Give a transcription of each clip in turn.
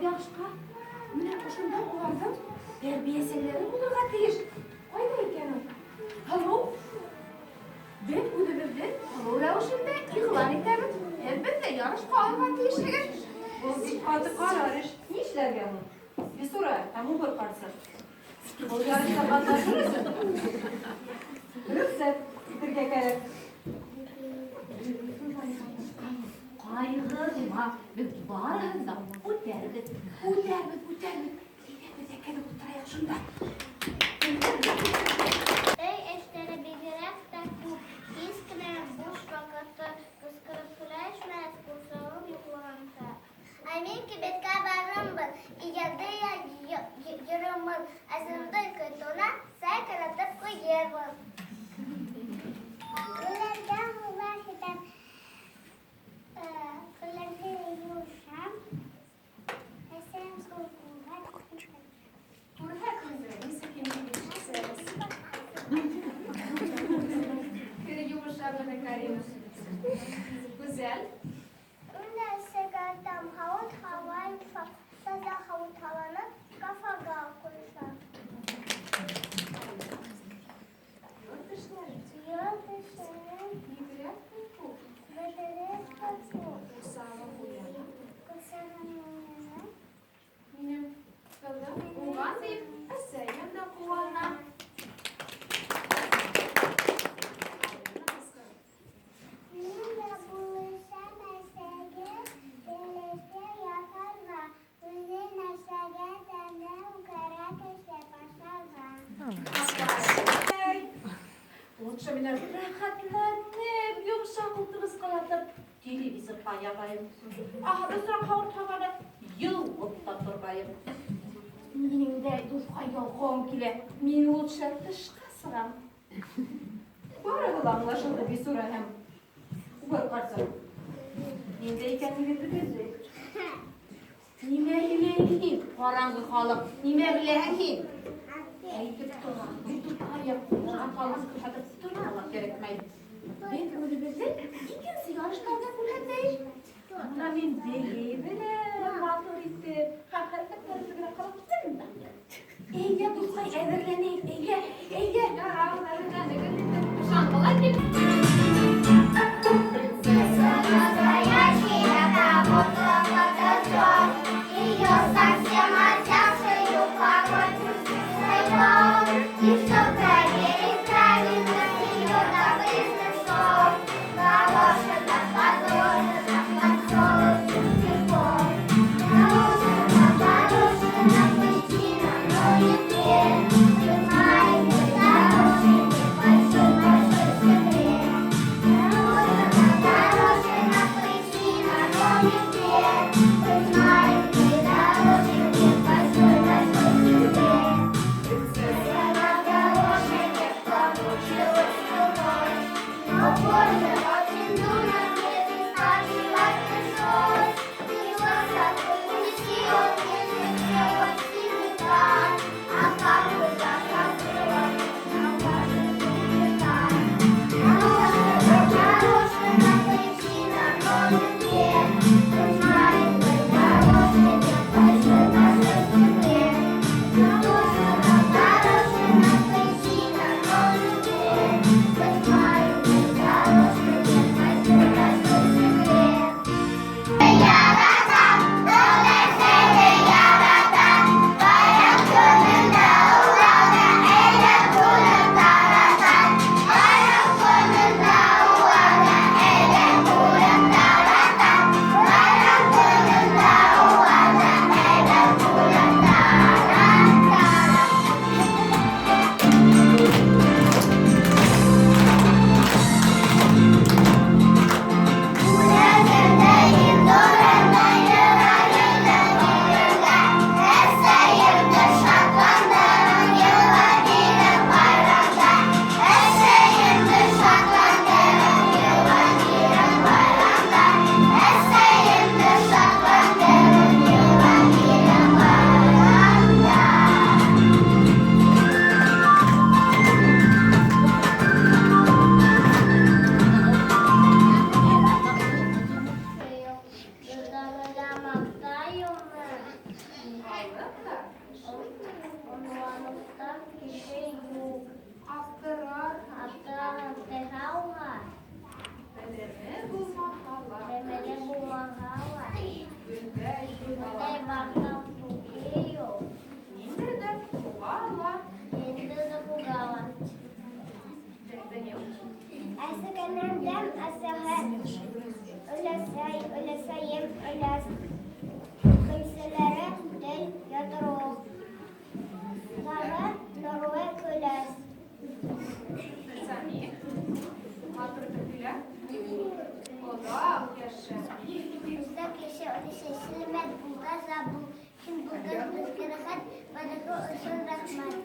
yaxşıqa. Mine oşunda quvazım. Terbiyesizlerin bulurga teyir. Qayda ekenim? Hallo? Ben ödülümden hallo ravuşunda iqlan eterim. Elbette yarış qalga teyişligen. Bu atı qararış ne işlerge bu? Bir sonra hem bu bir qarsa. Bu yarışta qatnaşırız. Rüksat, bitirge kerek. Qayg'irma, barında ko'targit. Tekada o'tiraylik shunda. Ey eshtara begirak taku, iskra bosh vaqtda qisqirib turashmas qo'shig'im yo'qlamsa. Aminki betga barambir, igada yurumim, azimda kutuna, saykalatib qo'yarman. Ulardan ulashidan ularga yurisham, asam so'zlar. Güzel. Unda segadam havut havan saza havut havanı kafaga koyuşam. Yol dışarı Yigirek bu. bedere kaçı. Usağa koyalım. Kısaranına. Benim kızım uğan deyip eseyim de kuvana. Benimle buluşan esege birleşe yakar va. Bizim esege senden ukara köşe başar va. Лучше меня рахатланып, yumuşak oturuz qalatып, televizorga yag'ayım. Ahırızra qavur tavada yıl o'tda turbayım. Meningde dufqa yolqon kile, men lучше tishqa siram. Barıgıl anlaşıldı bir sonra hem. Bu bir qarsa. Ninde ekenini bildirgizdik. Nime bileykin, qarangı xalq, nime bileykin? Aytib turgan, bütün ayıp, atalız kıhatıb turmalık gerekmeydi. Ben öyle bilsem, ikinci yarışlarda kullanmayız. Ama men bileyim, motor itib, haqiqatlarga qarab gittim da. Eyga dufqay edirleneyim, eyga. Ya ağlarına ne kadar şanqalar gibi. Принцесса настоящая, работа подождет. Ее совсем озявшую погоду сойдет. И чтоб проверить правильность ее добрых слов, галошина подложена под солнцем теплом. Галошина подложена причина, но не пень. Вы знаете, хороший, большой секрет. Гүлдәй булала. Дай бахнал пукею. Инде дә булала. Енді запугала. Данил. Әсігенемдем әсігі. Өлесейім өлес. Күйселері дел ядыру. Тағы нұруы көлес. Сами. Матур төкүлә. Ода яшә. Bizde kişi ölüşeşilmez bulda zabul. Kim bulda müskirahat bana ölçün rahmet.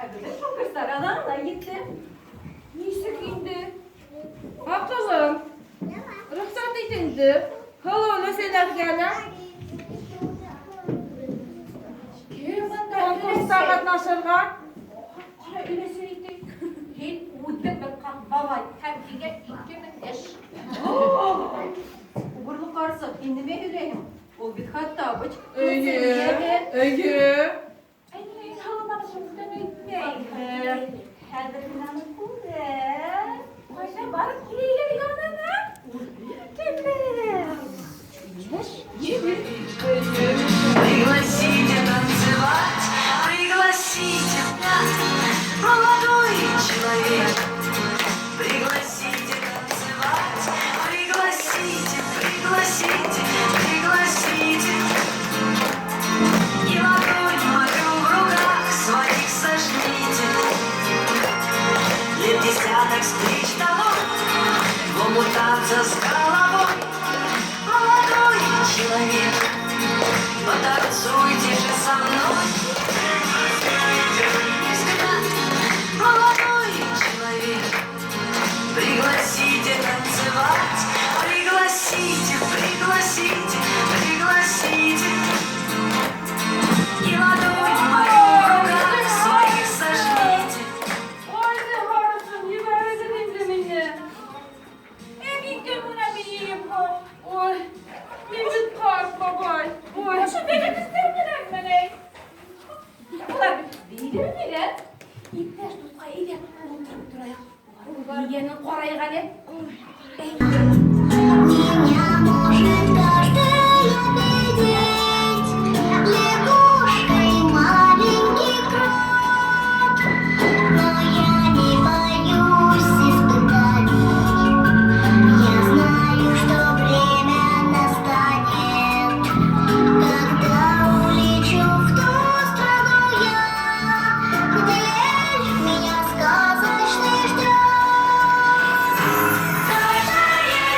Öbürde çok kırsar. Adam da gitti. Neyse indi. Bakalım. Ruhsat edildi. Hala meseleler gelen. Konkursda katnaşırlar. Kara ülesiydi. Hen uydu bir kalk babay. Tepkiye 2005. Uğurlu karşı. Şimdi ben yüreğim. O bir hatta bıç. Öyle. Ay, halıdan şuradan ötmeyin. Hadi planı kuvve. Ayşe barıp gireyle yanına. Пригласите танцевать, пригласите, молодой человек. Пригласите танцевать, пригласите, пригласите, пригласите. И ладонь мою в руках своих сожмите. Лет десяток встреч домой, в омутаться с головой. Молодой человек, потанцуйте же со мной. Молодой человек, пригласите танцевать, пригласите, пригласите, пригласите. И ладонь мою в руках своих сожмите. Ой, ne varasın, yıveredin indimini. Evinde buna bileyim ha. Oy, mevcut kalk babay. Oy. Şu benim istemdiler beni. Ulan değil mi nere? İpler tutma, iyice. Oturup duraya. Yiyenin korayı gale. Меня может каждая видеть лягушкой маленький крот, но я не боюсь испытаний. Я знаю, что время настанет, когда улечу в ту страну я, где эльф меня сказочный ждет. Каждое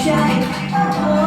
yaşay.